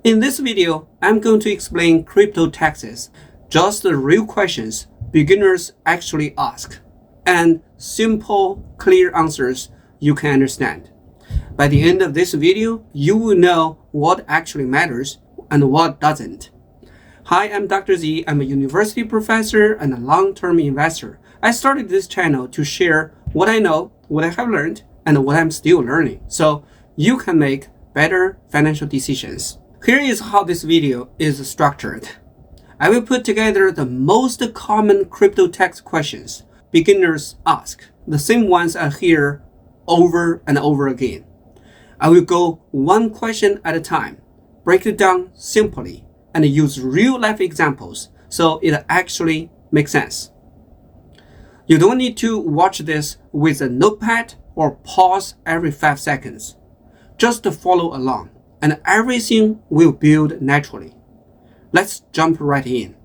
In this video, I'm going to explain crypto taxes, just the real questions beginners actually ask, and simple, clear answers you can understand. By the end of this video, you will know what actually matters and what doesn't. Hi, I'm Dr. Z. I'm a university professor and a long-term investor. I started this channel to share what I know, what I have learned, and what I'm still learning, so you can make better financial decisions. Here is how this video is structured. I will put together the most common crypto tax questions beginners ask. The same ones are here over and over again. I will go one question at a time, break it down simply, and use real-life examples so it actually makes sense. You don't need to watch this with a notepad or pause every 5 seconds. Just follow along, and everything will build naturally. Let's jump right in.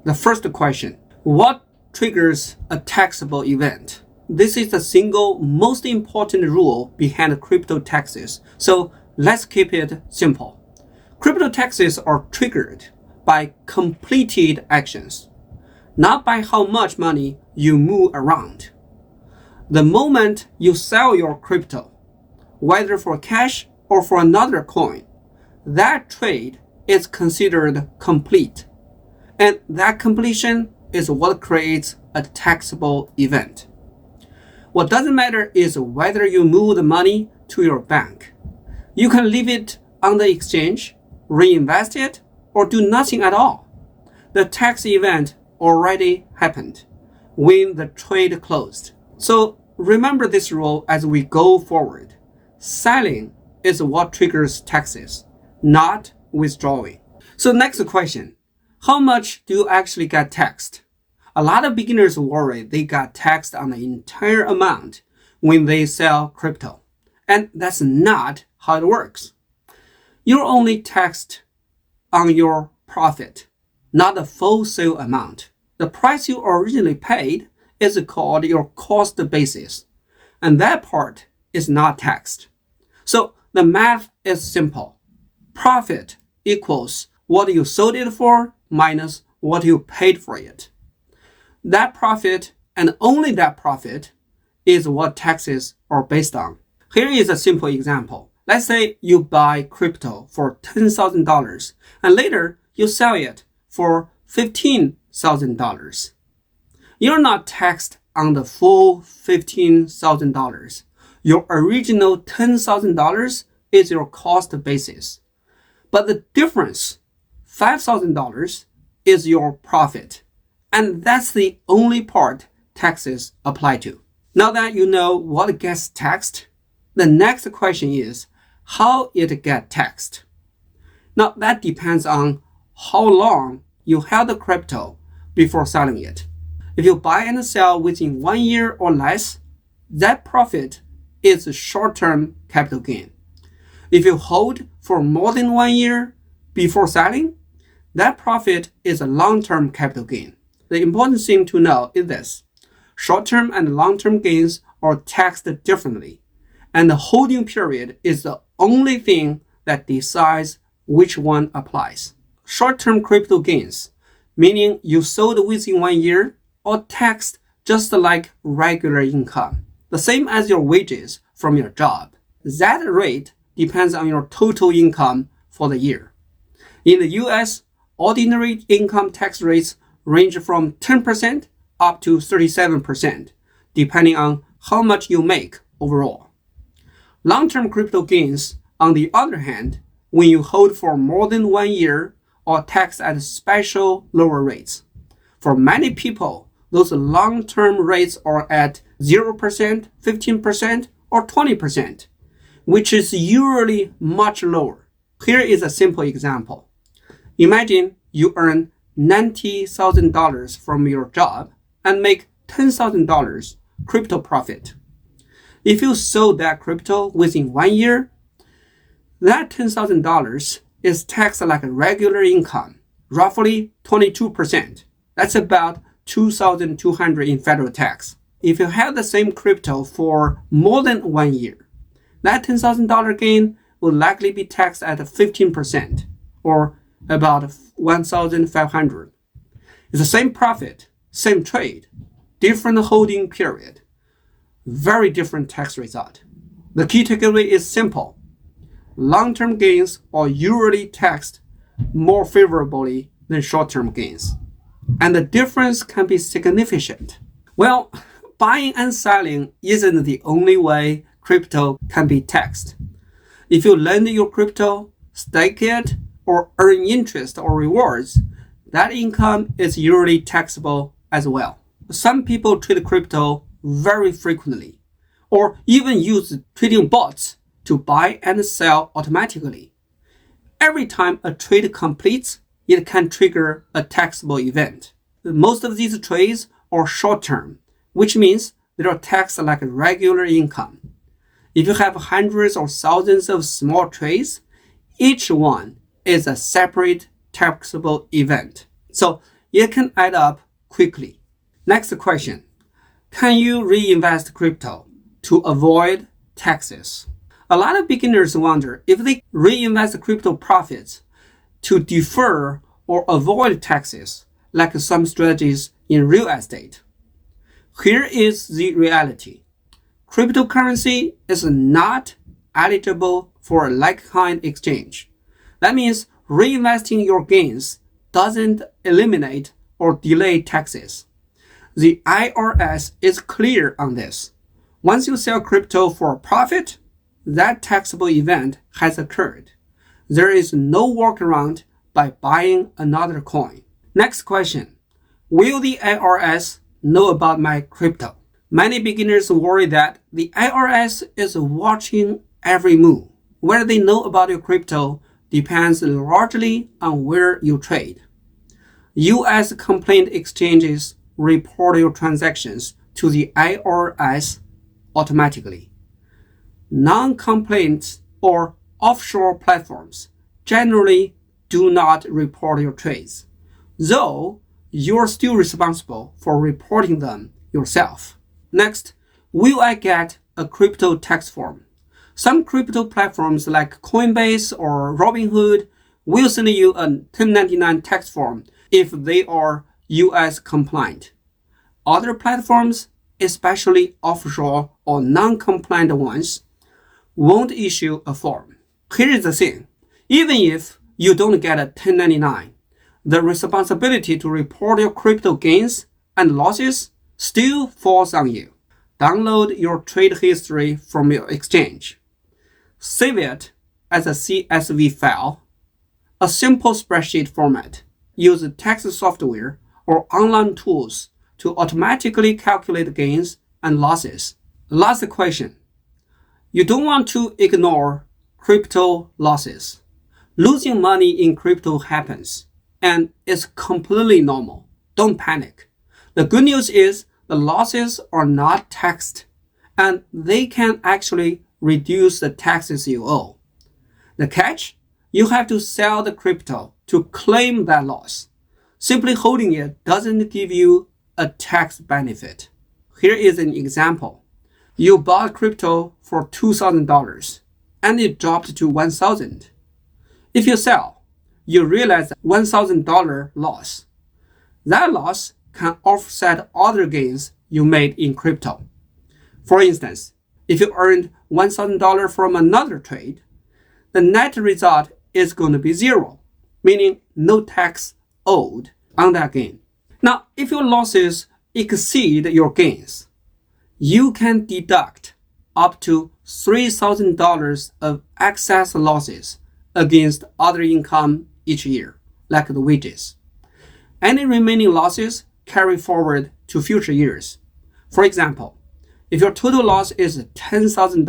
The first question: what triggers a taxable event? This is the single most important rule behind crypto taxes, so let's keep it simple. Crypto taxes are triggered by completed actions, not by how much money you move around. The moment you sell your crypto, whether for cash or for another coin, that trade is considered complete, and that completion is what creates a taxable event. What doesn't matter is whether you move the money to your bank. You can leave it on the exchange, reinvest it, or do nothing at all. The tax event already happened when the trade closed. So remember this rule as we go forward. Selling is what triggers taxes, not withdrawing. So next question: how much do you actually get taxed? A lot of beginners worry they got taxed on the entire amount when they sell crypto. And that's not how it works. You're only taxed on your profit, not the full sale amount. The price you originally paid is called your cost basis, and that part is not taxed. So the math is simple. Profit equals what you sold it for minus what you paid for it. That profit, and only that profit, is what taxes are based on. Here is a simple example. Let's say you buy crypto for $10,000 and later you sell it for $15,000. You're not taxed on the full $15,000. Your original $10,000 is your cost basis. But the difference, $5,000, is your profit. And that's the only part taxes apply to. Now that you know what gets taxed, the next question is how it gets taxed. Now that depends on how long you held the crypto before selling it. If you buy and sell within 1 year or less, that profit is short-term capital gain. If you hold for more than 1 year before selling, that profit is a long-term capital gain. The important thing to know is this: short-term and long-term gains are taxed differently, and the holding period is the only thing that decides which one applies. Short-term crypto gains, meaning you sold within 1 year, are taxed just like regular income, the same as your wages from your job. That rate depends on your total income for the year. In the US, ordinary income tax rates range from 10% up to 37%, depending on how much you make overall. Long-term crypto gains, on the other hand, when you hold for more than 1 year, are taxed at special lower rates. For many people, those long-term rates are at 0%, 15%, or 20%, which is usually much lower. Here is a simple example. Imagine you earn $90,000 from your job and make $10,000 crypto profit. If you sold that crypto within 1 year, that $10,000 is taxed like a regular income, roughly 22%. That's about $2,200 in federal tax. If you have the same crypto for more than 1 year, that $10,000 gain will likely be taxed at 15%, or about 1,500. It's the same profit, same trade, different holding period, very different tax result. The key takeaway is simple. Long-term gains are usually taxed more favorably than short-term gains, and the difference can be significant. Well, buying and selling isn't the only way crypto can be taxed. If you lend your crypto, stake it, or earn interest or rewards, that income is usually taxable as well. Some people trade crypto very frequently, or even use trading bots to buy and sell automatically. Every time a trade completes, it can trigger a taxable event. Most of these trades are short-term, which means they are taxed like regular income. If you have hundreds or thousands of small trades, each one is a separate taxable event. So it can add up quickly. Next question. Can you reinvest crypto to avoid taxes? A lot of beginners wonder if they reinvest crypto profits to defer or avoid taxes, like some strategies in real estate. Here is the reality. Cryptocurrency is not eligible for a like-kind exchange. That means reinvesting your gains doesn't eliminate or delay taxes. The IRS is clear on this. Once you sell crypto for a profit, that taxable event has occurred. There is no workaround by buying another coin. Next question. Will the IRS know about my crypto? Many beginners worry that the IRS is watching every move. Whether they know about your crypto depends largely on where you trade. U.S. complaint exchanges report your transactions to the IRS automatically. Non-complaint or offshore platforms generally do not report your trades, though you're still responsible for reporting them yourself. Next, will I get a crypto tax form? Some crypto platforms like Coinbase or Robinhood will send you a 1099 tax form if they are US compliant. Other platforms, especially offshore or non-compliant ones, won't issue a form. Here is the thing. Even if you don't get a 1099, the responsibility to report your crypto gains and losses still falls on you. Download your trade history from your exchange. Save it as a CSV file, a simple spreadsheet format. Use tax software or online tools to automatically calculate gains and losses. Last question. You don't want to ignore crypto losses. Losing money in crypto happens, and it's completely normal. Don't panic. The good news is the losses are not taxed, and they can actually reduce the taxes you owe. The catch? You have to sell the crypto to claim that loss. Simply holding it doesn't give you a tax benefit. Here is an example. You bought crypto for $2,000 and it dropped to $1,000. If you sell, you realize $1,000 loss. That loss can offset other gains you made in crypto. For instance, if you earned $1,000 from another trade, the net result is going to be zero, meaning no tax owed on that gain. Now, if your losses exceed your gains, you can deduct up to $3,000 of excess losses against other income each year, like the wages. Any remaining losses carry forward to future years. For example, if your total loss is $10,000,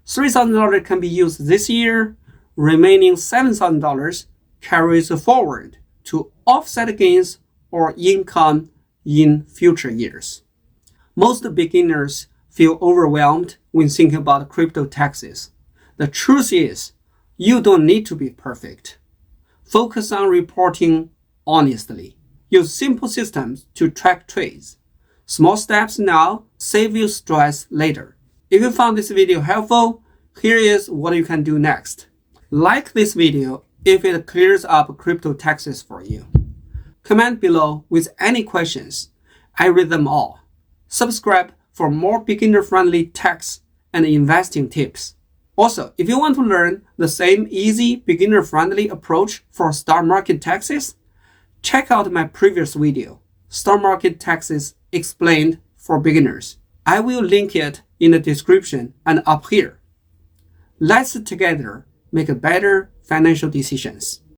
$3,000 can be used this year, remaining $7,000 carries forward to offset gains or income in future years. Most beginners feel overwhelmed when thinking about crypto taxes. The truth is, you don't need to be perfect. Focus on reporting honestly. Use simple systems to track trades. Small steps now save you stress later. If you found this video helpful, here is what you can do next. Like this video if it clears up crypto taxes for you. Comment below with any questions. I read them all. Subscribe for more beginner-friendly tax and investing tips. Also, if you want to learn the same easy, beginner-friendly approach for stock market taxes, check out my previous video, Stock Market Taxes Explained for Beginners. I will link it in the description and up here. Let's together make better financial decisions.